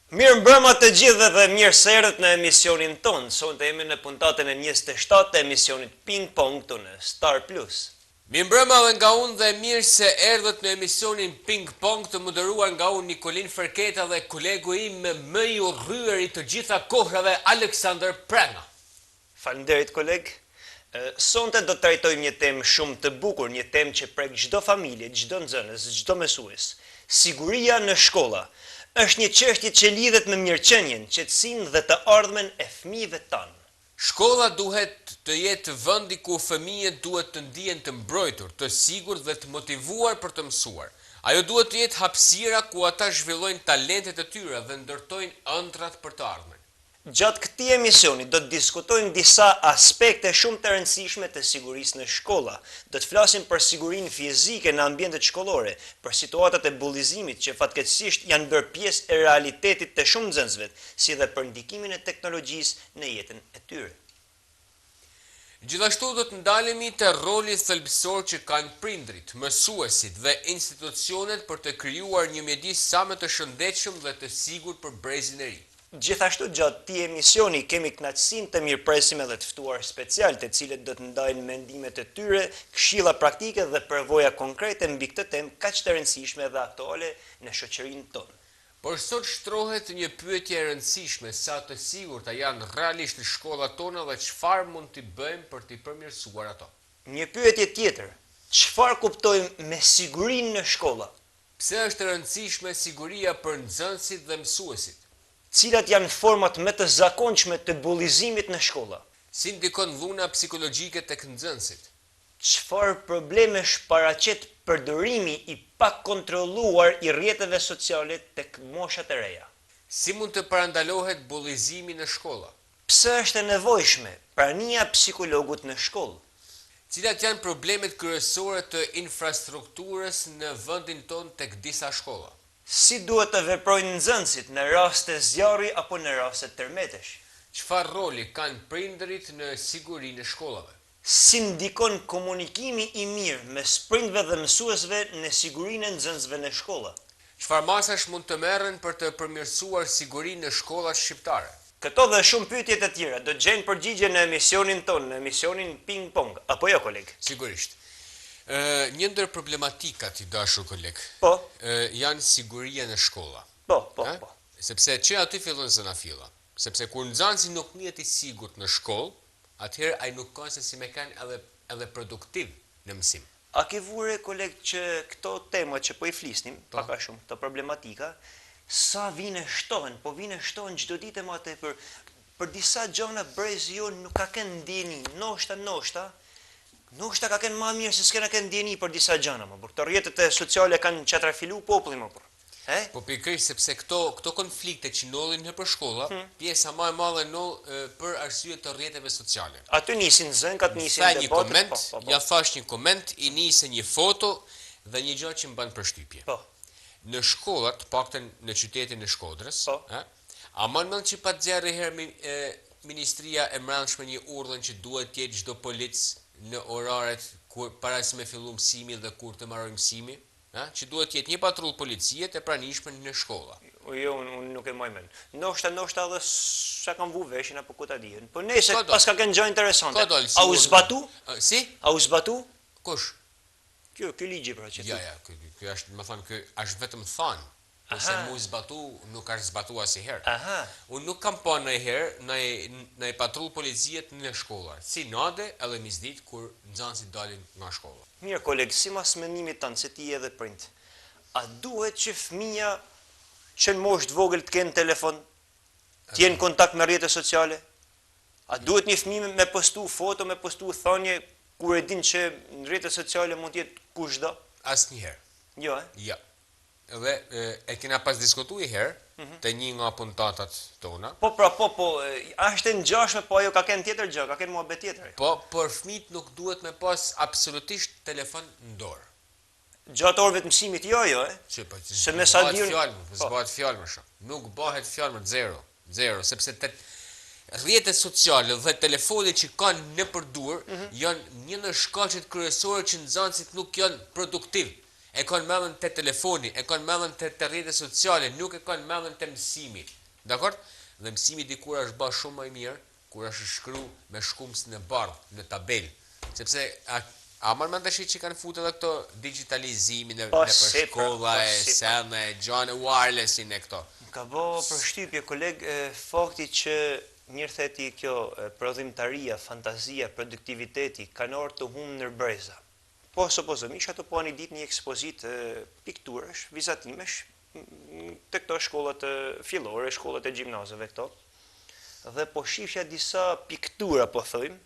Mirë mbrëma të gjithë dhe mirë se erdhët në emisionin tonë. Sonte jemi në puntatën e 27 të emisionit Ping Pong të në Star Plus. Mi mbrëma dhe nga unë dhe mirë se erdhët në emisionin Ping Pong të moderuar nga unë Nikolin Ferketa dhe kolegu im më i urryeri të gjitha kohrave Aleksandr Pranga. Faleminderit koleg. Sonte do të trajtojmë një temë shumë të bukur, një temë që prek çdo familje, çdo nxënës, çdo mësues. Siguria në shkolla është një çështje që lidhet me mirëqenien, qetësinë dhe të ardhmen e fëmijëve tanë. Shkolla duhet të jetë vendi ku fëmijët duhet të ndihen të mbrojtur, të sigurt dhe të motivuar për të mësuar. Ajo duhet të jetë hapësira ku ata zhvillojnë talentet e tyre dhe ndërtojnë ëndrat për të ardhmen. Gjatë këtij emisioni do të diskutojmë disa aspekte shumë të rëndësishme të sigurisë në shkolla. Do të flasim për sigurinë fizike në ambientet shkollore, për situatat e bullizimit që fatkeqësisht janë bërë pjesë e realitetit të shumë nxënësve, si dhe për ndikimin e teknologjisë në jetën e tyre. Gjithashtu do të ndalemi te roli thelbësor që kanë prindrit, mësuesit dhe institucionet për të krijuar një mjedis sa më të shëndetshëm dhe të sigurt për brezin e ri. Gjithashtu gjatë këtij emisioni kemi kënaqësinë të mirëpresim edhe të ftuar special, të cilët do të ndajnë mendimet e tyre, këshilla praktike dhe përvoja konkrete mbi këtë temë kaq të rëndësishme dhe aktuale në shoqërinë tonë. Por sot shtrohet një pyetje e rëndësishme, sa të sigurta janë realisht shkollat tona dhe çfarë mund të bëjmë për t'i përmirësuar ato. Një pyetje tjetër, çfarë kuptojmë me sigurinë në shkolla? Pse është e rëndësishme siguria për nxënësit dhe mësuesit? Cilat janë format më të zakonshme të bullizimit në shkolla? Si ndikon dhuna psikologjike tek nxënësit? Çfarë probleme shparaqet përdorimi i pakontrolluar i rrjeteve sociale tek moshat e reja? Si mund të parandalohet bullizimi në shkolla? Pse është e nevojshme prania e psikologut në shkollë? Cilat janë problemet kryesore të infrastrukturës në vendin tonë tek disa shkolla? Si duhet të veprojnë nxënësit në raste zjarri apo në raste tërmetesh? Çfarë roli kanë prindërit në sigurinë e shkollave? Si ndikon komunikimi i mirë mes prindërve dhe mësuesve në sigurinë e nxënësve në shkolla? Çfarë masash mund të merren për të përmirësuar sigurinë në shkollat shqiptare? Këto dhe shumë pyetje të tjera do gjejnë përgjigje në emisionin tonë, në emisionin Ping Pong, apo jo koleg? Sigurisht. Një ndër problematikat i dashur koleg, Po, janë siguria në shkolla. po. Sepse që aty fillon zanafilla. Sepse kur nxënësi nuk njihet i sigurt në shkollë, atëherë ai nuk ka se si me kanë edhe produktiv në mësim. A ke vure koleg që këto tema që po i flisnim, pak a shumë, këto problematika, sa vine shtohen, po vine shtohen çdo ditë më tepër për disa gjëra brezi jo nuk ka kënë ndjeni, ndoshta ka kënë më mirë se s'kena kënë ndjeni për disa gjëra, më por këto rrjetet e sociale kanë çatrafilu popullin më por. Po pikërisht sepse këto konflikte që ndodhin nëpër shkolla, pjesa më e madhe për arsye të rrjeteve sociale. Aty nisin zënkat, nisin debatet. një koment, ja thash një koment, i nisi një foto dhe një gjë që më bën përshtypje. Po. Në shkollat, paktën në qytetin e Shkodrës, Po. A mund që pa nxjerrë herë Ministria e Mbrëmshme një urdhën që duhet të jetë çdo polic në oraret kur para se me fillu mësimi dhe kur të mbarojë mësimi, që duhet të jetë një patrull policie të pranishme në shkolla. Jo, unë nuk e moj mend. Ndoshta edhe sa kanë vu veshin apo ku ta dihen. Po nëse pas ka kënë gjë interesante. A u zbatu? Si? A u zbatu? Kush? Ky ligji pra që. Ja, ky është, më thon, ky është vetëm thënë. Ose mu zbatu, nuk është zbatu asnjëherë. Unë nuk kam pa ndonjëherë në patrull policie në shkolla. Si nade edhe misditë kur nxënësit dalin nga shkolla. Mirë koleg, sipas mendimit tënd se ti edhe prind, a duhet që fëmia që në moshë të vogël të kenë telefon, të jenë kontakt me rrjete sociale? A duhet një fëmijë me postu foto, me postu thënie kur e din që në rrjete sociale mund të jetë kushdo? Asnjëherë. Jo, Ja. Dhe e kena pas diskutuar herë te një nga puntatat tona. Po, është e ngjashme, po ajo ka kënë tjetër gjë, ka kënë muhabet tjetër. Po, por fëmijët nuk duhet me pas absolutisht telefon në dorë. Gjatë orëve të mësimit jo, Se me sa diun, s'bëhet fjalë më shumë. Nuk bëhet fjalë më zero, sepse rrjetet sociale dhe telefonit që kanë nëpër dorë janë një nga shkaqet kryesore që nxënësit nuk janë produktiv. e kanë mendjen te telefoni, e kanë mendjen te rrjetet sociale, nuk e kanë mendjen te mësimi. Dakor? Dhe mësimi dikur është bërë shumë më i mirë kur është shkruar me shkumsin e bardhë në tabelë. Sepse a marrë mend tash që kanë futur edhe këto digitalizimin e për shkolla e sene, gjane wirelessin e këto. Ka bo përshtypje koleg fakti që mirë theti kjo prodhimtaria, fantazia, produktiviteti kanë orë të humbë në breza. Po supozëmisht ato po një ditë një ekspozit pikturash, vizatimesh të këto shkollat fillore, shkollat e gjimnazëve këto. Dhe po shifja disa piktura po thëjmë,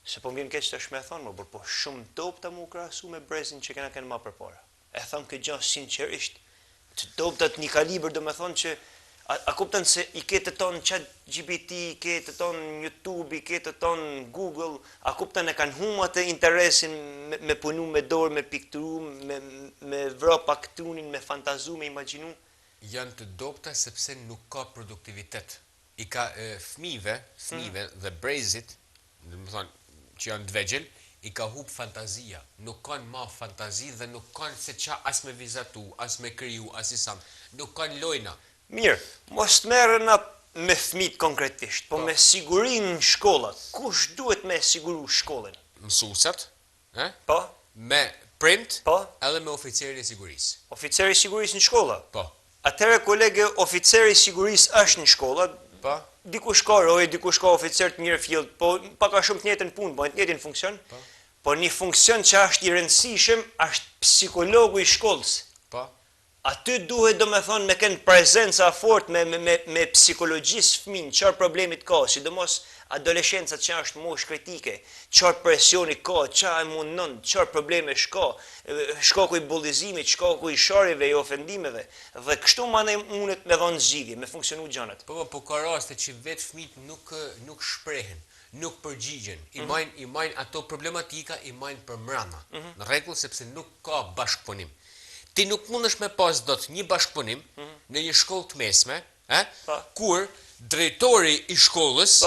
se po m'vjen keq tash me thonë, po shumë dobta mu krahasu me brezin që kena ma përpara. E thëmë këtë gjë sinqerisht, të dobtat një kalibër do me thonë që a kupton se i ketë ton ChatGPT, i ketë ton YouTube, i ketë ton Google, a kupton e kanë humbur atë interesin me punu me dorë, me pikturu, me vro paktunin, me fantazu, me imagjinu? Janë të dobta sepse nuk ka produktivitet. I ka fëmijëve dhe brezit, do të thonë që janë të vegjël, i ka hub fantazia. Nuk kanë ma fantazi dhe nuk kanë se qa as me vizatu, as me kriju, as i sam. Nuk kanë lojna. Mirë, mos të merrena me fëmijët konkretisht, po me sigurinë në shkollat. Kush duhet me siguru shkollën? Mësusat, Po, me print, po, edhe me oficerin e sigurisë. oficeri i sigurisë në shkolla. Po, Atëherë kolege, oficeri i sigurisë është në shkolla, po, dikush ka rojë, dikush ka oficer të mirë field, po paka shumë të njëjtën punë, po të njëjtin funksion. Po një funksion që është i rëndësishëm është psikologu i shkollës. po. Aty duhet do me thonë me kënë prezenca fort me psikologjisë fëmin, qërë problemit ka, sidomos adolescenca që është moshë kritike, qërë presioni ka, qa e mundon, qërë probleme shkaku i bullizimit, shkaku i sharive, i ofendimeve, dhe kështu ma ne mundet me dhonë zgjidhje, me funksionu gjanët. Po ka raste që vetë fëmijët nuk shprehen, nuk përgjigjen, i majnë ato problematika, i majnë për mrama. Në rregull sepse nuk ka bashkëpunim. Ti nuk mundesh me pas dot një bashkëpunim në një shkollë të mesme, kur drejtori i shkollës,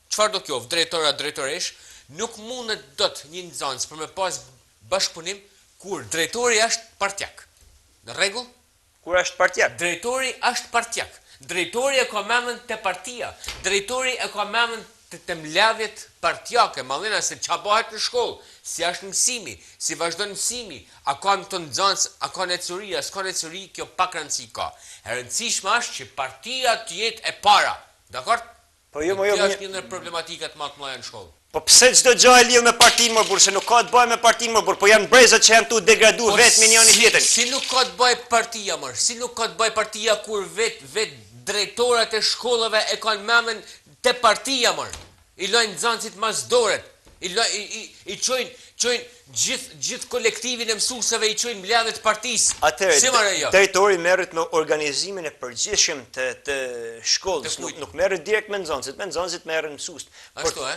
çfarë do qoftë, drejtora, drejtoresh, nuk mundet dot një nxënës për me pas bashkëpunim kur drejtori është partjak. Në rregull? Kur është partjak? Drejtori është partjak. Drejtori e ka mendjen te partia. Drejtori e ka mendjen të mbledhjet partjake, mallina se ç'a bëhet në shkollë, si është mësimi, si vazhdon mësimi, a kanë të nxënës, a kanë ecuri, s'ka ecuri, kjo pak rëndësi ka. E rëndësishme është që partia të jetë e para. Dakor? Po jo, kjo është një ndër problematikat më të mëdha në shkollë. Po pse çdo gjë e lidh me partinë më burr, se nuk ka të bëjë me partinë më burr, po janë brezat që janë tu degraduar vetëm njëri tjetrin. Si nuk ka të bëjë partia më, si nuk ka të bëjë partia kur vet drejtorat e shkollave e kanë mendjen te partia më. I lojnë nxënësit mas doret. I çojnë gjithë kolektivin e mësuesve, i çojnë mbledhjet partisë. Atëherë, drejtori merret me organizimin e përgjithshëm të shkollës, nuk merret direkt me nxënësit merren mësuesit.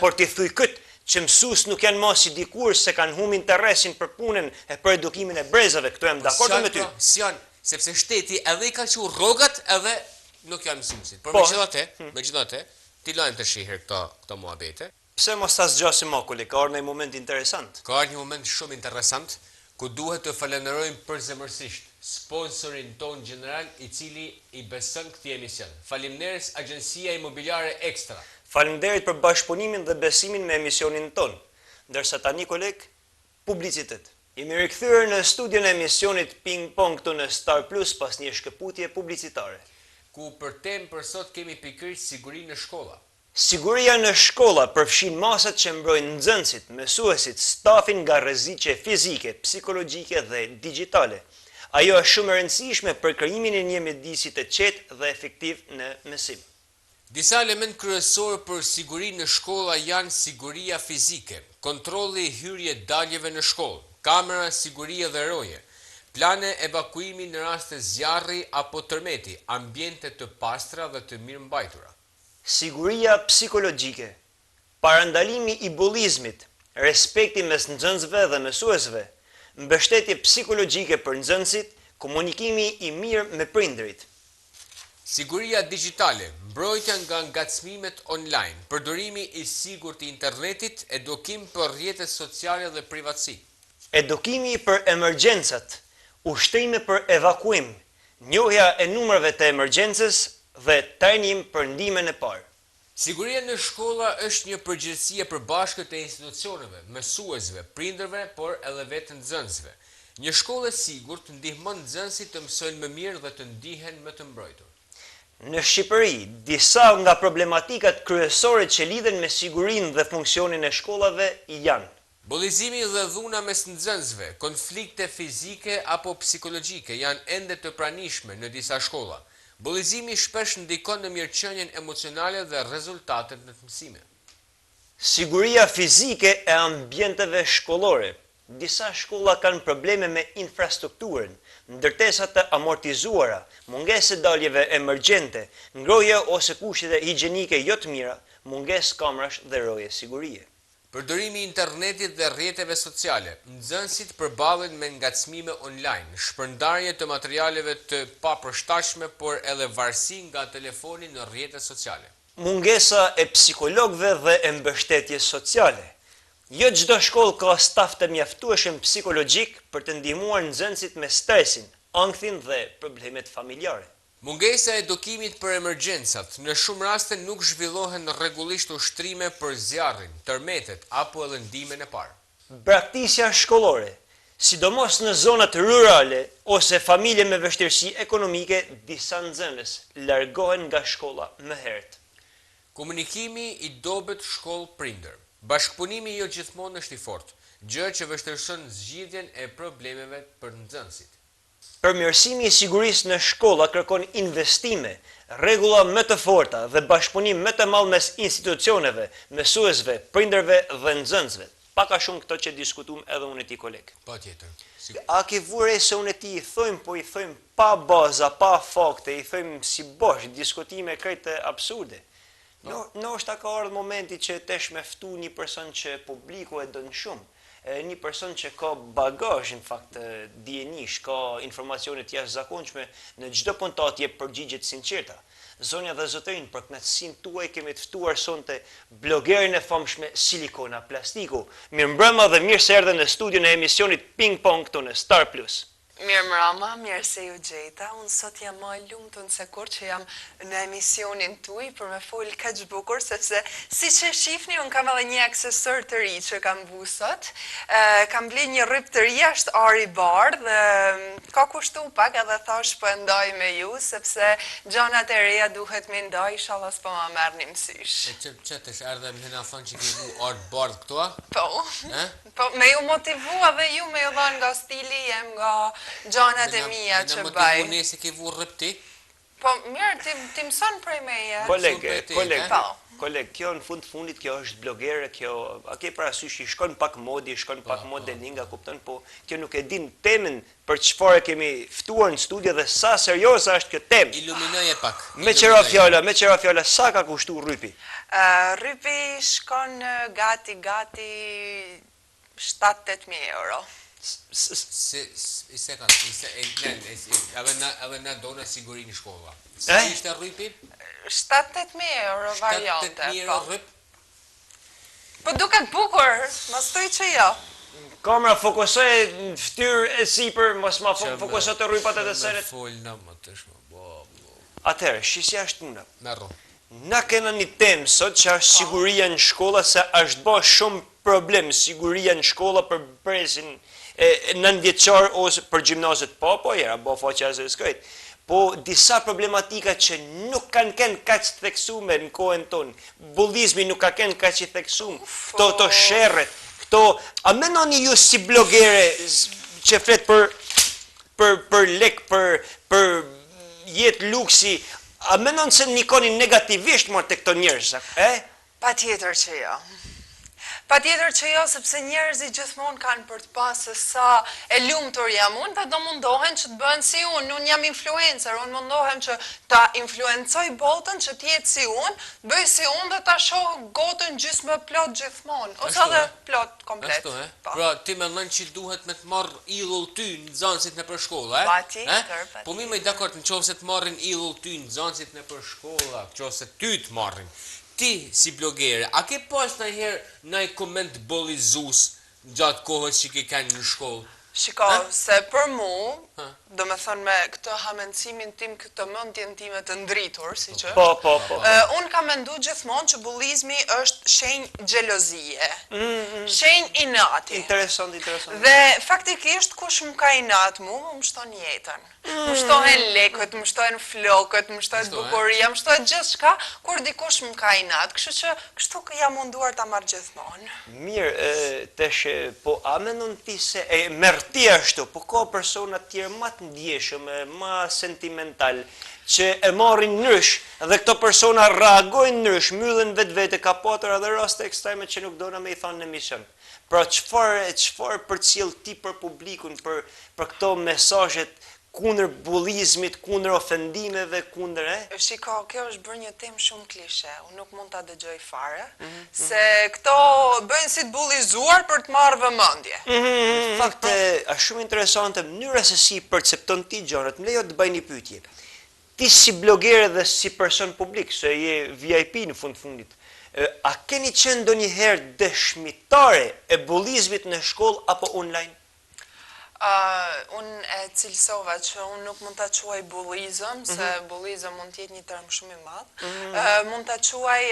Por ti thuj këtë që mësues nuk janë më si dikur se kanë humbur interesin për punën e për edukimin e brezave, këto jam dakord me ty. Si janë, sepse shteti edhe i ka qenë rrogat edhe nuk janë mësuesit. Por megjithatë, ti lajm të shiher këto muhabete. Pse mos ta zgjasim makuli, ka ardhur një moment interesant. Ka ardhur një moment shumë interesant ku duhet të falenderojmë përzemërsisht sponsorin ton general i cili i beson këtij emision. Faleminderit Agjencia Imobiliare Ekstra. Faleminderit për bashkëpunimin dhe besimin me emisionin ton. Ndërsa tani koleg, publicitet. Jemi rikthyer në studion e emisionit Ping Pong këtu në Star Plus pas një shkëputje publicitare. Ku për temë për sot kemi pikërisht sigurinë në shkolla. Siguria në shkolla përfshin masat që mbrojnë nxënësit, mësuesit, stafin nga rreziqe fizike, psikologjike dhe digjitale. Ajo është shumë e rëndësishme për krijimin e një mjedisi të qetë dhe efektiv në mësim. Disa element kryesor për sigurinë në shkolla janë siguria fizike, kontrolli i hyrje-daljeve në shkollë, kamera sigurie dhe roje, plane evakuimi në rast të zjarri apo tërmeti, ambiente të pastra dhe të mirëmbajtura. Siguria psikologjike, parandalimi i bullizmit, respekti mes nxënësve dhe mësuesve, mbështetje psikologjike për nxënësit, komunikimi i mirë me prindërit. Siguria digjitale, mbrojtja nga ngacmimet online, përdorimi i sigurt të internetit, edukim për rrjetet sociale dhe privatësi. edukimi për emergjencat, ushtrimi për evakuim, njohja e numrave të emergjencës dhe trajnim për ndihmën e parë. Siguria në shkolla është një përgjegjësi e përbashkët e institucioneve, mësuesve, prindërve, por edhe vetë nxënësve. Një shkollë e sigurt ndihmon nxënësit të mësojnë më mirë dhe të ndihen më të mbrojtur. Në Shqipëri, disa nga problematikat kryesore që lidhen me sigurinë dhe funksionin e shkollave janë: Bullizimi dhe dhuna mes nxënësve, konflikte fizike apo psikologjike janë ende të pranishme në disa shkolla. Bullizimi shpesh ndikon në mirëqenien emocionale dhe rezultatet në të mësimit. Siguria fizike e ambienteve shkollore. Disa shkolla kanë probleme me infrastrukturën, ndërtesa të amortizuara, mungesë daljeve emergjente, ngrohje ose kushte higjienike jo të mira, mungesë kamrash dhe roje sigurie. Përdorimi i internetit dhe rrjeteve sociale. Nxënësit përballen me ngacmime online, shpërndarje të materialeve të papërshtatshme, por edhe varësi nga telefoni në rrjetet sociale. Mungesa e psikologëve dhe e mbështetjes sociale. Jo çdo shkollë ka staf të mjaftueshëm psikologjik për të ndihmuar nxënësit me stresin, ankthin dhe problemet familjare. Mungesa e edukimit për emergjencat. Në shumë raste nuk zhvillohen rregullisht ushtrime për zjarrin, tërmetet apo edhe ndihmën e parë. Braktisja shkollore, sidomos në zonat rurale ose familje me vështirësi ekonomike, disa nxënës largohen nga shkolla më herët. Komunikimi i dobët shkollë-prindër. Bashkëpunimi jo gjithmonë është i fortë, gjë që vështirëson zgjidhjen e problemeve për nxënësit. Përmirësimi i sigurisë në shkolla kërkon investime, rregulla më të forta dhe bashkëpunim më të madh mes institucioneve, mësuesve, prindërve dhe nxënësve. Pak a shumë këto që diskutuam edhe unë e ti koleg. Patjetër. A ke vure se unë e ti i thojmë, po i thojmë pa baza, pa fakte, i thojmë si bosh, diskutime krejt absurde. Ndoshta ka ardhur momenti që tesh me ftu një person që publiku e don shumë. Një person që ka bagazh, në fakt, dijenish, ka informacione të jashtëzakonshme, në çdo punë të jep përgjigje të sinqerta. Zonja dhe zotërin, për kënaqësinë tuaj kemi të ftuar sonte blogerin e famshme Silikona Plastiku. Mirëmbrëma dhe mirë se erdhe në studion e emisionit Ping Pong këtu në Star Plus. Mirëmbrëma, mirë se ju gjeta. Unë sot jam më e lumtur se kur që jam në emisionin tuaj për me fol kaq bukur, sepse siç e shihni, unë kam edhe një aksesor të ri që kam vu sot. Kam ble një rryp të ri, është ari bardh dhe ka kushtu pak edhe thash po e ndaj me ju, sepse gjanat e reja duhet me ndaj, inshallah s'po ma merrni mësysh. Ç'të erdhe më na thonë që ke vu art bardh këtu? Po. Po me ju motivua dhe ju me ju dhënë nga stili jem, nga gjanat e mia që baj. Në se ke vu rryp ti? Po mirë, ti mëson prej meje. Koleg, kjo në fundit kjo është blogere, kjo, a ke parasysh i shkon pak modi, shkon pak modelinga, kupton, po kjo nuk e din temën për çfarë kemi ftuar në studio dhe sa serioze është kjo temë. Iluminoje pak. Me qëra fjala, sa ka kushtu rrypi? Rrypi shkon gati 7-8.000 euro. Edhe na dona sigurinë shkolla. Sa ishte rrypi? 7-8.000 euro variante. 7-8.000 euro rryp? Po duket bukur, mos thoj që jo. Kamera fokusoj në fytyrë e sipër, mos ma fokusoj të rrypat e të seret. Fol na më tash më. Atëherë, shisja është puna. Merro. Na kena një temë sot që është siguria në shkolla, se është bë shumë problem siguria në shkolla për presin 9 vjeçar ose për gjimnazet po era, bo faqja e skrit. Po disa problematika që nuk kanë qenë kaq të theksuar në kohën tonë. Bullizmi nuk ka qenë kaq i theksuar. Këto sherret, a mendoni ju si blogere që flet për lek, për jetë luksi, a mendon se nikoni negativisht më tek këto njerëz, Patjetër që jo. Patjetër që jo, sepse njerëzit gjithmonë kanë për të pasë sa e lumtur jam unë, dhe do mundohen që të bëhen si unë jam influencer, unë mundohem që ta influencoj botën që t'jetë si unë, bëj si unë dhe ta shoh gotën gjysmë më plot gjithmonë, ose edhe plot komplet. Ashtu, Pra, ti mendon që duhet me të marr idhull ty nxënësit nëpër shkollë, Patjetër. Po mi më dakord, nëse të marrin idhull ty nxënësit nëpër shkolla, nëse ty të marrin. Ti, si blogere, a ke pas ndonjëherë ndonjë koment bollizues gjatë kohës që ke kanë në shkollë? Shiko, se për mu, do me thënë me këtë hamencimin tim, këtë mendjen time të ndritur, si që Po. unë kam mendu gjithmonë që bullizmi është shenjë xhelozie, shenjë inati. Interesant. Dhe faktikisht kush më ka inat mu, më shton jetën. Më shtohen lekët, më shtohen flokët, më shtohet bukuria, më shtohet gjithë shka, kur dikush më ka inat. Kështu që kështu jam munduar ta marrë gjithmonë. Mirë, tesh, po a mendon ti se merr ti ashtu, po ka persona të tjerë më të ndjeshëm, më sentimental, që e marrin ndrysh dhe këto persona reagojnë ndrysh, mbyllen vetvete, ka patur edhe raste ekstreme që nuk dona me i thënë në emision. Pra çfarë përcjell ti për publikun, për këto mesazhet kundër bullizmit, kundër ofendimeve, kundër Shiko, kjo është bërë një temë shumë klishe, unë nuk mund ta dëgjoj fare, se këto bëjnë si të bullizuar për të marrë vëmendje. Në fakt, është shumë interesante mënyra se si percepton ti gjërat. Më lejo të bëj një pyetje. Ti si blogere dhe si person publik, se je VIP në fundit, a keni qenë ndonjëherë dëshmitare e bullizmit në shkollë apo online? Unë e cilësova që unë nuk mund të quaj bullizëm, se bullizëm mund tjetë një term shumë i madhë, mund të quaj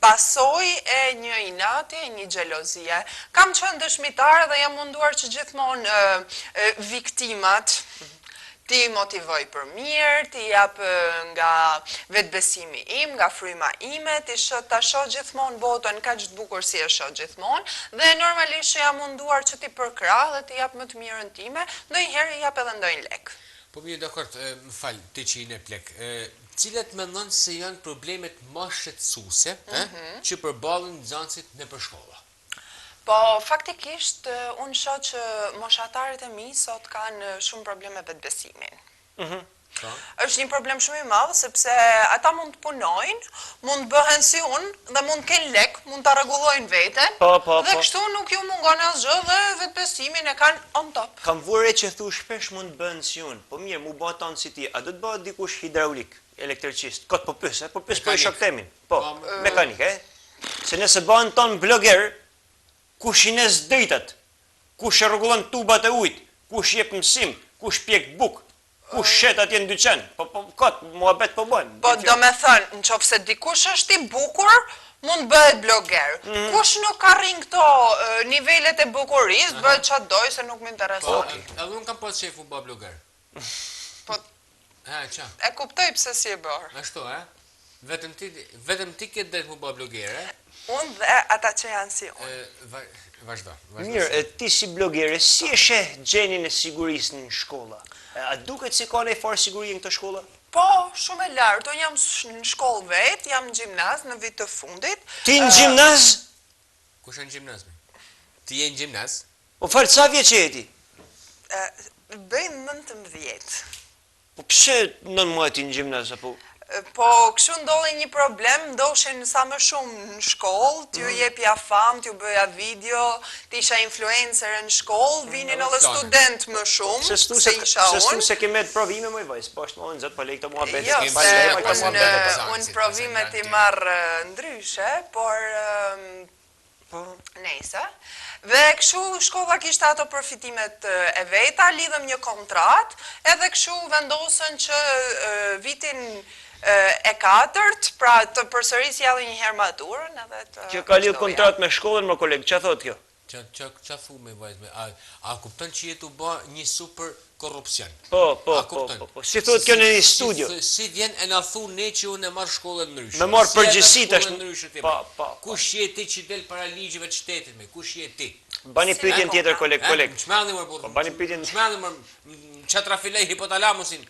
pasoj e një inati, e një xhelozie. Kam qenë dëshmitare dhe jam munduar që gjithmonë viktimat ti motivoj për mirë, ti jap nga vetbesimi im, nga fryma ime, ti ta shoh gjithmonë botën kaq të bukur si e shoh gjithmonë, dhe normalisht që jam munduar që ti përkrah dhe ti jap më të mirën time, ndonjëherë jap edhe ndonjë lek. Po mirë, dakord, më fal, ti që jeni plek. Cilat mendon se janë problemet më shqetësuese, që përballen nxënësit nëpër shkolla? Po, faktikisht, unë shoh që moshatarët e mi sot kanë shumë probleme vetbesimin. Është një problem shumë i madh, sepse ata mund të punojnë, mund të bëhen si unë, dhe mund të kenë lek, mund të rregullojnë veten, dhe kështu nuk ju mungon asgjë dhe vetbesimin e kanë on top. Kam vure që thu shpesh mund të bëhen si unë, po mirë, mu bëhet si ti, a do të bëhet dikush hidraulik, elektricist, kot po pyes për shok temin, po, mekanik, Se nëse bëhen ton blogger, kush i nes dritat, kush e rregullon tubat e ujit, kush jep mësim, kush pjek buk, kush shet atje në dyqan, po kot, muhabet po bëjmë. Po do me thënë, nëse dikush është i bukur, mund bëhet blogger. Kush nuk arrin këto nivelet e bukurisë, bëhet çfarë doj se nuk më intereson. Edhe unë kam pas shefu bë blogger. Po ça? e kuptoj pse si e bër. Ashtu, vetëm ti ke drejt mu bë blogger, Unë dhe ata që janë si unë. Vazhdo. Mirë, ti si blogere, si e sheh gjendjen e sigurisë në shkolla? A duket si ka një farë siguri në këtë shkolla? Po, shumë e lartë. Unë jam në shkollë vetë, jam në gjimnaz në vit të fundit. Ti në gjimnaz? Kush është në gjimnaz? Ti je në gjimnaz? Po falë, sa vjeç je ti? Bëjmë 19. Po pse 19 në gjimnaz apo? Po, kështu ndodhi një problem, ndoshin sa më shumë në shkollë, t'ju jepja fam, t'ju bëja video, t'isha influencer në shkollë, vinin edhe student më shumë, se isha unë. Se stu se kemet provime më i vajzë, po është më në zëtë, po lejtë të mua betë. Jo, se unë provimet i marrë ndryshe, por nejse. Dhe kështu shkolla kishte ato përfitimet e veta, lidhëm një kontrat, edhe kështu vendosën që vitin e 4, pra të përsërisja edhe një herë maturën edhe të... Që ka lidhë kontrat me shkollën, më kolegë, që thot kjo? Qa thu me vajzme? A kupton që jetu ba një super korupcion? Po, si thot kjo në një studio? Si vjen e na thu ne që unë e marrë shkollën ndryshë? Me marrë përgjësit është... Kush je ti që del para ligjeve të shtetit me? Kush je ti? Bani pyetjen tjetër, kolegë. Çmallni më burr. Bani pyetjen. Çmallni më çatrafilej hipotalamusin.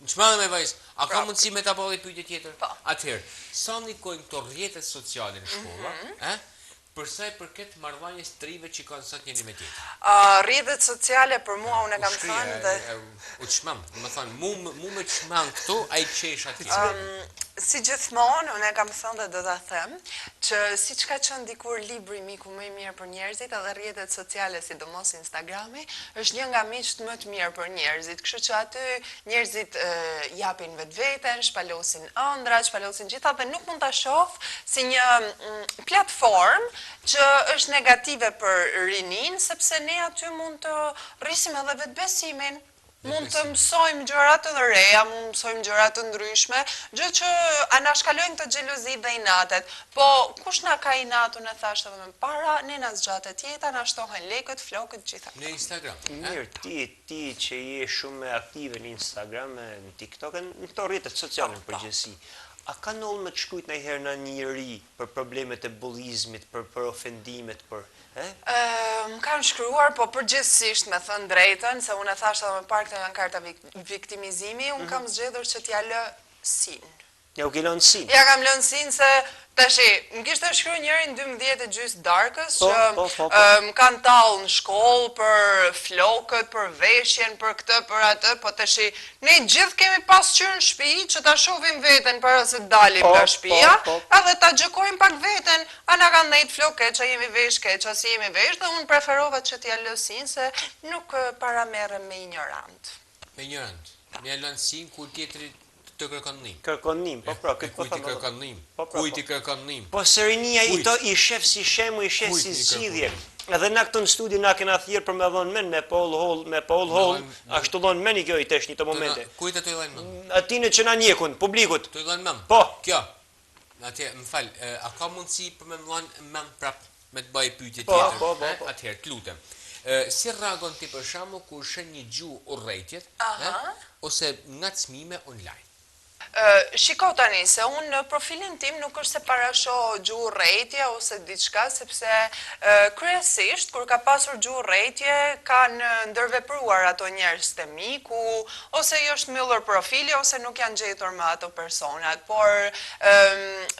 Çmallni më vajz. A ka mundësi me ta bëj pyetje tjetër? Atëherë, sa ndikojnë këto rrjetet sociale në shkolla, përsa i përket marrëdhënies të rive që kanë sot njëri me tjetrin? Rrjetet sociale për mua unë kam thënë dhe u çmam, do të thonë, mu me çmam këtu ai qesh atje. Si gjithmonë, unë e kam thënë dhe do ta them, që si që ka qënë dikur libri miku më i mirë për njerëzit, edhe rrjetet sociale, sidomos Instagrami, është një nga miqt më të mirë për njerëzit. Kështu që aty njerëzit japin vetveten, shpalosin ëndra, shpalosin gjitha dhe nuk mund ta shoh si një platformë që është negative për rinin, sepse ne aty mund të rrisim edhe vetbesimin. Mund të mësojmë gjëra të reja, mund të mësojmë gjëra të ndryshme, gjë që anashkalojnë të xhelozit dhe inatet. Po, kush na ka inatun e thashtë edhe më para, ne na zgjatet jeta, na shtohen lekët, flokët, gjitha. Në Instagram. Mirë, ti që je shumë aktive në Instagram, në TikTok, në këto rrjetet sociale në përgjithësi, a ka ndodhur me të shkruajt ndonjëherë në një njerëj për problemet e bullizmit, për ofendimet, për Më kanë shkruar, po përgjithsisht me thënë drejtën, se unë e thashtë edhe më parë këto janë karta viktimizimi, unë kam zgjedhur që t'ja lë sin. Ja u ke lënë sin? Ja kam lënë sin se tashi, më kishte shkruar njëri në 12:30 darkës që më kanë tallë në shkollë për flokët, për veshjen, për këtë, për atë, po tashi ne gjithë kemi pasqyrë në shtëpi që ta shohim veten para se të dalim nga shtëpia, edhe ta gjykojmë pak veten, a na kanë dhënë flokë, që jemi vesh keq, si jemi vesh, dhe unë preferova që t'ja lësin se nuk paramerrem me ignorant. Me ignorant. Me lënë sin kur tjetri të kërkon nim. Kërkon nim, po pra, këtë po Kujt i kërkon nim? Kujt i kërkon nim? Po serinia i shef si shembull, i shef si zgjidhje. Edhe na këtu në studio na kena thirr për me dhënë men me Paul Hall, ashtu dhon men i kjo i tesh një të momente. Kujt ato i dhënë men? Atinë që na njekun, publikut. Të i dhënë men? Po. Kjo. Atje, më fal, a ka mundësi për me dhënë men prap me të bëj pyetje Po. Atëherë, të lutem. Si reagon ti për shembull kur shën një gjuhë urrëtitjet, ose ngacmime online? Shiko tani, se unë në profilin tim nuk është se parashoh gjuhë urrëtie ose diçka, sepse kryesisht, kur ka pasur gjuhë urrëtie, kanë ndërvepruar ato njerëz të mi, ose jo është mbyllur profili, ose nuk janë gjetur me ato personat, por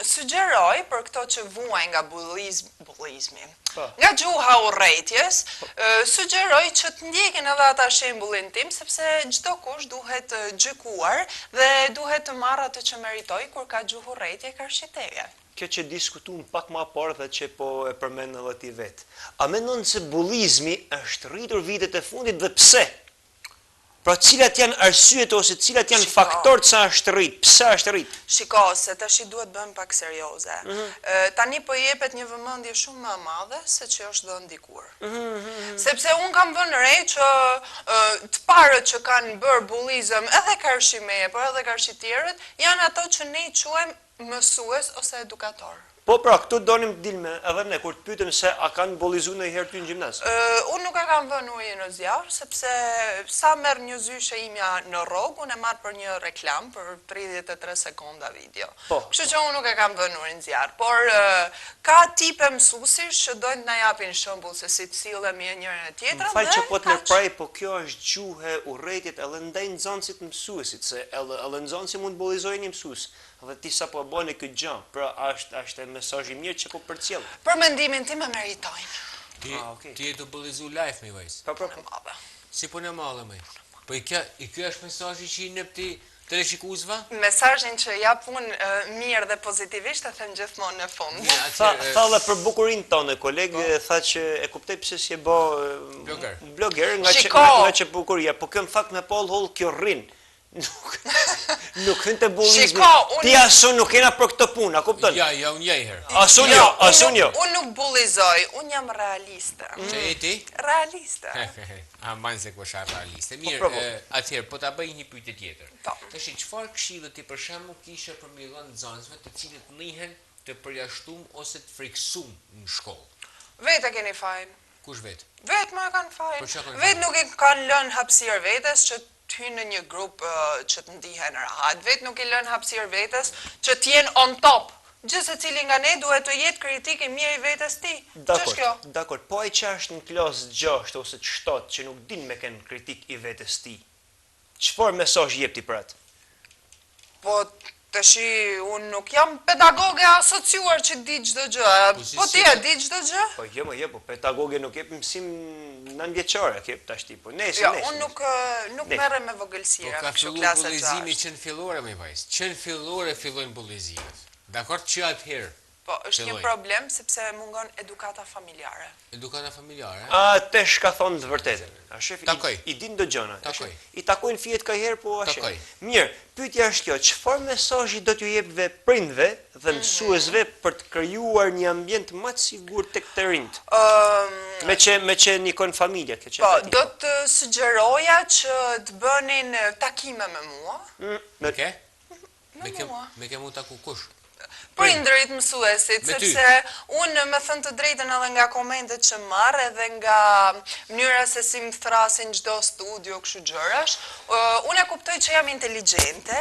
sugjeroj për këto që vuajnë nga bullizmi, nga gjuha urrëties, sugjeroj që të ndjekin edhe ata shembullin tim, sepse çdo kush duhet gjykuar dhe duhet të marrë atë që meritoj kur ka gjuhë urrëtie karshiteje. Kjo që diskutuam pak më parë dhe që po e përmend edhe ti vet. A mendon se bullizmi është rritur vitet e fundit dhe pse? Pra cilat janë arsyet ose cilat janë faktorët sa është rrit? Pse është rrit? Shiko, se tash duhet bëjmë pak serioze. Tani po jepet një vëmendje shumë më e madhe se që është dhënë dikur. Sepse unë kam vënë re që të parët që kanë bërë bullizëm edhe karshimeje, por edhe karshitierët, janë ato që ne i quajmë mësues ose edukator. Po pra, këtu donim të dilme edhe ne, kur të pyetëm se a kanë bollizuar ndonjëherë ty në gjimnaz? Unë nuk e kam vënë ujë në zjarr, sepse sa merr një zyshe imja në rrogë, unë e marr për një reklam për 33 sekonda video. Kështu që unë nuk e kam vënë ujë në zjarr, por ka tipe mësuesish që dojnë të na japin shembull se si të sillemi njërin e tjetrën. Fal që po të lërprej, po kjo është gjuhë urrëtitjet edhe ndaj nxënësit mësuesit, se edhe nxënësi mund bollizojë një mësues. Dhe ti sa po bëni këtë gjë, pra është mesazh i mirë që po përcjell. Për mendimin tim e meritojnë. Ti e të bollizu live me vajzë. Po. Si po në madhe me? Po i kjo është mesazhi që i nëp ti teleshikuesve? Mesazhin që jap unë mirë dhe pozitivisht e them gjithmonë në fund. Tha edhe për bukurinë tonë, koleg, tha që e kuptoj pse si e bë blogger nga që bukuria, po kjo në fakt me Paul Hall kjo rrin. Nuk hynte bullizmi. Ti asun nuk kena për këtë punë, a kupton? Ja, unë jaj herë. Asun jo. Unë nuk bullizoj, unë jam realiste. Që e ti? Realiste. A manë se kësha realiste. Mirë, atëherë, po ta bëj një pyetje tjetër. Tash, çfarë këshillë ti për shembull kishe për me dhënë nxënësve të cilët njihen të përjashtuar ose të friksuar në shkollë? Vetë keni fajin. Kush vetë? Vetë më kanë fajin. Vetë nuk e kanë lënë hapësirë vetes që hynë në një grup që të ndihen rahat, vetë nuk i lënë hapësirë vetes që t'jenë on top. Gjithë se cili nga ne duhet të jetë kritik i mirë i vetes ti. Ç'është kjo? Dakor, po ai që është në klasë 6 ose 7 që nuk din me kënë kritik i vetes ti. Çfarë mesazh jep ti për atë? Po tashi unë nuk jam pedagoge asociuar që di çdo gjë. Po ti e di çdo gjë? Po jo, po pedagoge nuk jep mësim nënvjeçare, tash tipo. Jo, unë nuk merrem me vogëlsira, Po ka kështu fillu klasa bullizimi 6. qenë fillore me vajzë. Qenë fillore fillojnë bullizimet. Dakor që atëherë. Po, është një fillojnë. problem sepse mungon edukata familjare. Edukata familjare. Tesh ka thonë të vërtetën. A shef Takoj. i din do gjëna. Takoj. I takojnë fjet ka herë po a shef. Takoj. Mirë, pyetja është kjo, çfarë mesazhi do t'ju jepve prindve dhe mësuesve për të krijuar një ambient më të sigurt tek të rinjt? Me që nikon familja kjo që. Po, do të sugjeroja që të bënin takime me mua. Me ke? Me mua. Me ke mu taku kush? Prindërit, mësuesit, Me ty. sepse unë me thënë të drejtën edhe nga komentet që marr edhe nga mënyra se si më thrasin çdo studio kështu gjërash, unë e kuptoj që jam inteligjente,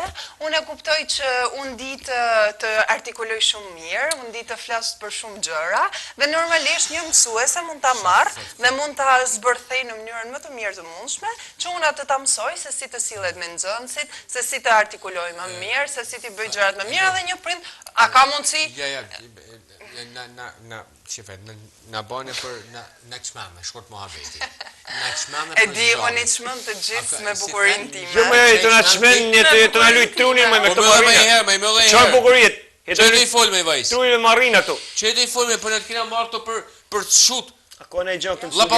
unë e kuptoj që unë di të artikuloj shumë mirë, unë di të flas për shumë gjëra dhe normalisht një mësuese mund ta marr dhe mund ta zbërthej në mënyrën më të mirë të mundshme, që unë atë ta mësoj se si të sillet me nxënësit, se si të artikuloj më mirë, se si të bëj gjërat më mirë edhe një prind a ka mundësi? Ja, na bane për, na qmame, shkort muhabeti. Na qmame për E di, unë i çmend të gjithë me si bukurinë thënë, time. Jo më të na çmend, të na luj trunin me Po këto më dhe me marrina. herë, me dhe Çfarë herë. bukurie? Që e i fol me vajzë? Trunin me marrin ato. Që e i fol me për në të kina marrë të për të shut. Ako ne gjë këtu. Lapa.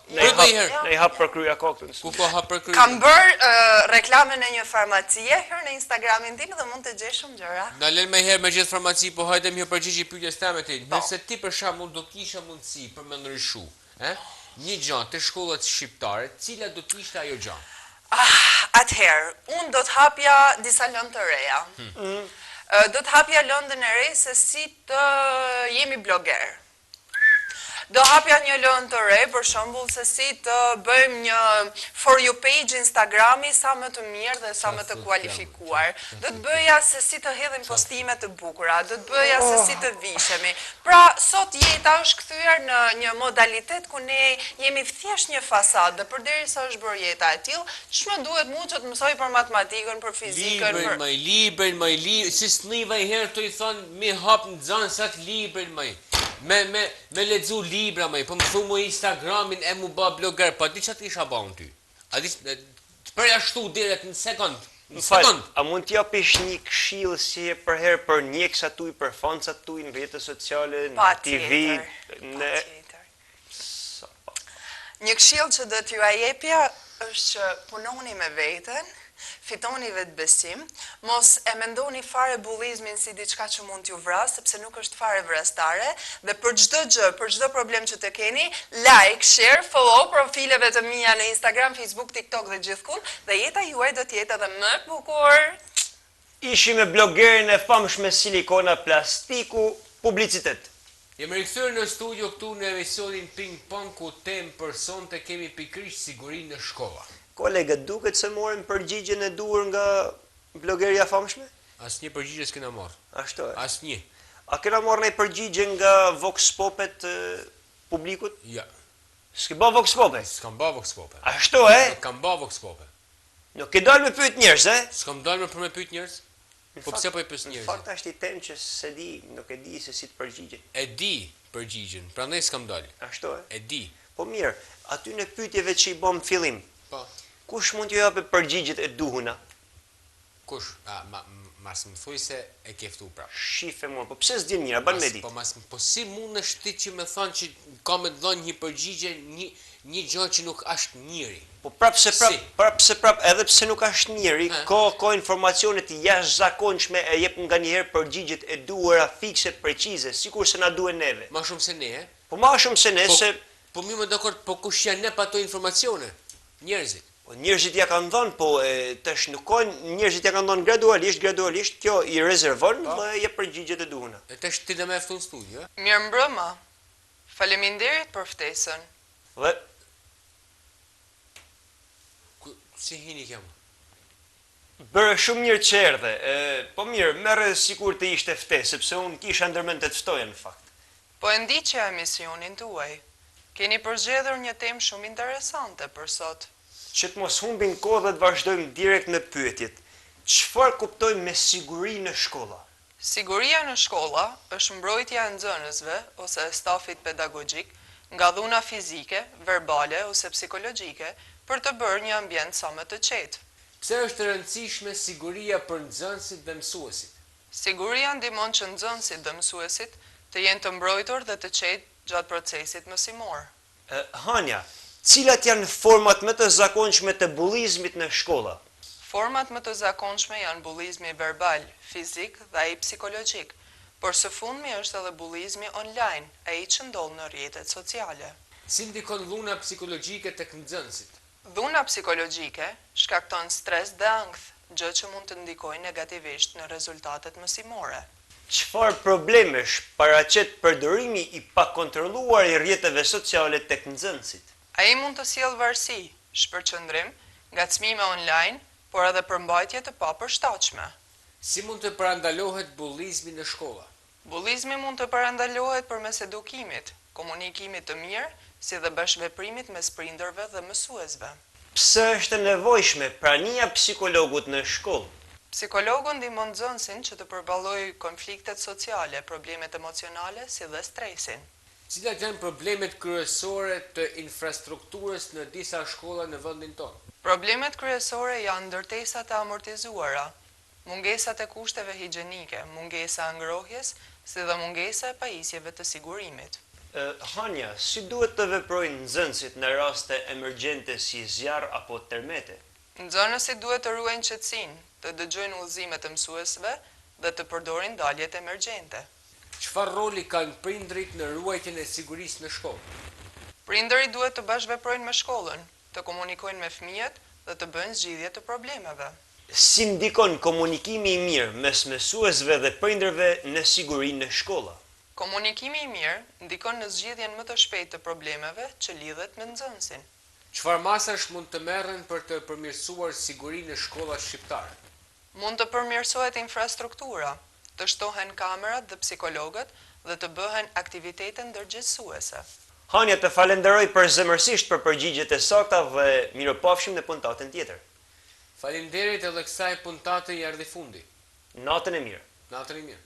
Për dhe herë. Ne hap për krya kokën. Ku po hap për kry? Kam bërë reklamën e një farmacie, hyrë në Instagramin tim dhe mund të gjesh shumë gjëra. Na lën me herë me gjithë farmaci, po hajde më përgjigj pyetjes teme ti. Nëse ti për shembull do kisha mundësi për më ndryshu, një gjë të shkollat shqiptare, cila do të ishte ajo gjë? Atëherë, unë do të hapja disa lëndë të reja. Do të hapja lëndën e re se si të jemi bloger. Do hapja një lëndë të re, për shembull se si të bëjmë një for you page Instagrami sa më të mirë dhe sa më të kualifikuar. Do të bëja se si të hedhim postime të bukura, do të bëja se si të vishemi. Pra, sot jeta është kthyer në një modalitet ku ne jemi thjesht një fasadë, dhe përderisa është bërë jeta e tillë, ç'më duhet mua që të mësoj për matematikën, për fizikën, Librin, si s'niva i herë të i thonë, mi hap në zanë sa të librin, me lexu libra, po më thumë Instagramin e mu ba bloger, pa di që të isha ba unë ty? A di të përjashtu direkt në sekund? A mund t'ja pish një këshill si e për herë për njeksa tuj, për fancat tuj, në rrjetet sociale, në TV, në... Një këshill që do t'ju jepja është që punoni me veten, fitoni vetbesim, mos e mendoni fare bullizmin si diçka që mund t'ju vras, sepse nuk është fare vrastare, dhe për çdo gjë, për çdo problem që të keni, like, share, follow profileve të mia në Instagram, Facebook, TikTok dhe gjithkund, dhe jeta juaj do të jetë edhe më e bukur. Ishim me blogerin e famshme Silikona Plastiku, publicitet. Jemi rikthyer në studio këtu në emisionin Ping Pong, ku temë për sonte kemi pikërisht sigurinë në shkolla. Kolega, duket se morën përgjigjen e duhur nga blogeria famshme? Asnjë përgjigje s'kena marrë. Ashtu e. Asnjë. A kena marrë një përgjigje nga Vox Popet publikut? Ja. S'ke ba Vox Popet? S'kam ba Vox Popet. Ashtu e? Kam ba Vox Popet. Nuk e dalë me pyet njerëz, e? S'kam dalë për me pyet njerëz. Po pse po i pyes Në njerëz? fakt është i temë që se di, nuk e di se si të përgjigjen. E di përgjigjen, prandaj s'kam dalë. Ashtu e? E di. Po mirë, aty në pyetjeve që i bëm fillim, Po. kush mund t'ju japë përgjigjet e duhuna? Kush? Mas më thuj se e ke ftu prap. Shife mua, po pse s'djen mira, ban me ditë. Po si mund është ti që me thonë që ka me dhënë një përgjigje, një gjë që nuk është njëri? Po prap se prap, edhe pse nuk është njëri, ka informacione të jashtëzakonshme e jep nganjëherë përgjigjet e duhura fikse, precize, sikur se na duhen neve. Ma shumë se ne, Po ma shumë se ne, se... Po mi më dakord, po kush janë ne pa ato informacione? Njerëzit. Po njerëzit ja kanë dhënë, po tash nuk ka, njerëzit ja kanë dhënë gradualisht, kjo i rezervon dhe jep përgjigjet e duhuna. E tash ti dhe me ftu në studio, Mirëmbrëma. Faleminderit për ftesën. Dhe si hini kema? bërë shumë mirë që erdhe, po mirë, merre sikur të ishte ftesë, sepse unë kisha ndërmend të ftoja në fakt. Po e ndiqja emisionin tuaj. Keni përzgjedhur një temë shumë interesante për sot. Që të mos humbin kohë dhe të vazhdojmë direkt në pyetjet. Çfarë kuptojmë me siguri në shkolla? Siguria në shkolla është mbrojtja e nxënësve ose e stafit pedagogjik nga dhuna fizike, verbale ose psikologjike, për të bërë një ambient sa më të qetë. Pse është e rëndësishme siguria për nxënësit dhe mësuesit? Siguria ndihmon që nxënësit dhe mësuesit të jenë të mbrojtur dhe të qetë gjatë procesit mësimor. Hanja, cilat janë format më të zakonshme të bullizmit në shkolla? Format më të zakonshme janë bullizmi verbal, fizik dhe ai psikologjik, por së fundmi është edhe bullizmi online, ai që ndodh në rrjetet sociale. Si ndikon dhuna psikologjike tek nxënësit? Dhuna psikologjike shkakton stres dhe ankth, gjë që mund të ndikojë negativisht në rezultatet mësimore. Çfarë problemesh paraqet përdorimi i pakontrolluar i rrjeteve sociale tek nxënësit? Ai mund të sjellë varësi, shpërqendrim, ngacmime online, por edhe përmbajtje të papërshtatshme. Si mund të parandalohet bullizmi në shkolla? Bullizmi mund të parandalohet përmes edukimit, komunikimit të mirë, si dhe bashkëveprimit mes prindërve dhe mësuesve. Pse është e nevojshme prania psikologut në shkollë? Psikologu ndihmon nxënësin që të përballojë konfliktet sociale, problemet emocionale si dhe stresin. Cilat janë problemet kryesore të infrastrukturës në disa shkolla në vendin tonë? Problemet kryesore janë ndërtesat e amortizuara, mungesat e kushteve higjienike, mungesa e ngrohjes, si dhe mungesa e pajisjeve të sigurimit. Hanja, si duhet të veprojnë nxënësit në raste emergjente si zjarr apo termete? Nxënësit duhet të ruajnë qetësinë, të dëgjojnë udhëzimet e mësuesve dhe të përdorin daljet emergjente. Çfarë roli kanë prindrit në ruajtjen e sigurisë në shkollë? Prindërit duhet të bashkëveprojnë me shkollën, të komunikojnë me fëmijët dhe të bëjnë zgjidhje të problemeve. Si ndikon komunikimi i mirë mes mësuesve dhe prindërve në sigurinë në shkolla? Komunikimi i mirë ndikon në zgjidhjen më të shpejtë të problemeve që lidhet me nxënësin. Çfarë masash mund të merren për të përmirësuar sigurinë në shkollat shqiptare? Mund të përmirësohet infrastruktura, të shtohen kamerat dhe psikologët dhe të bëhen aktivitete ndërgjegjësuese. Hanja, të falenderoj përzemërsisht për përgjigjet e sakta dhe mirupafshim në puntatën tjetër. Faleminderit edhe kësaj puntate i erdhi fundi. Natën e mirë. Natën e mirë.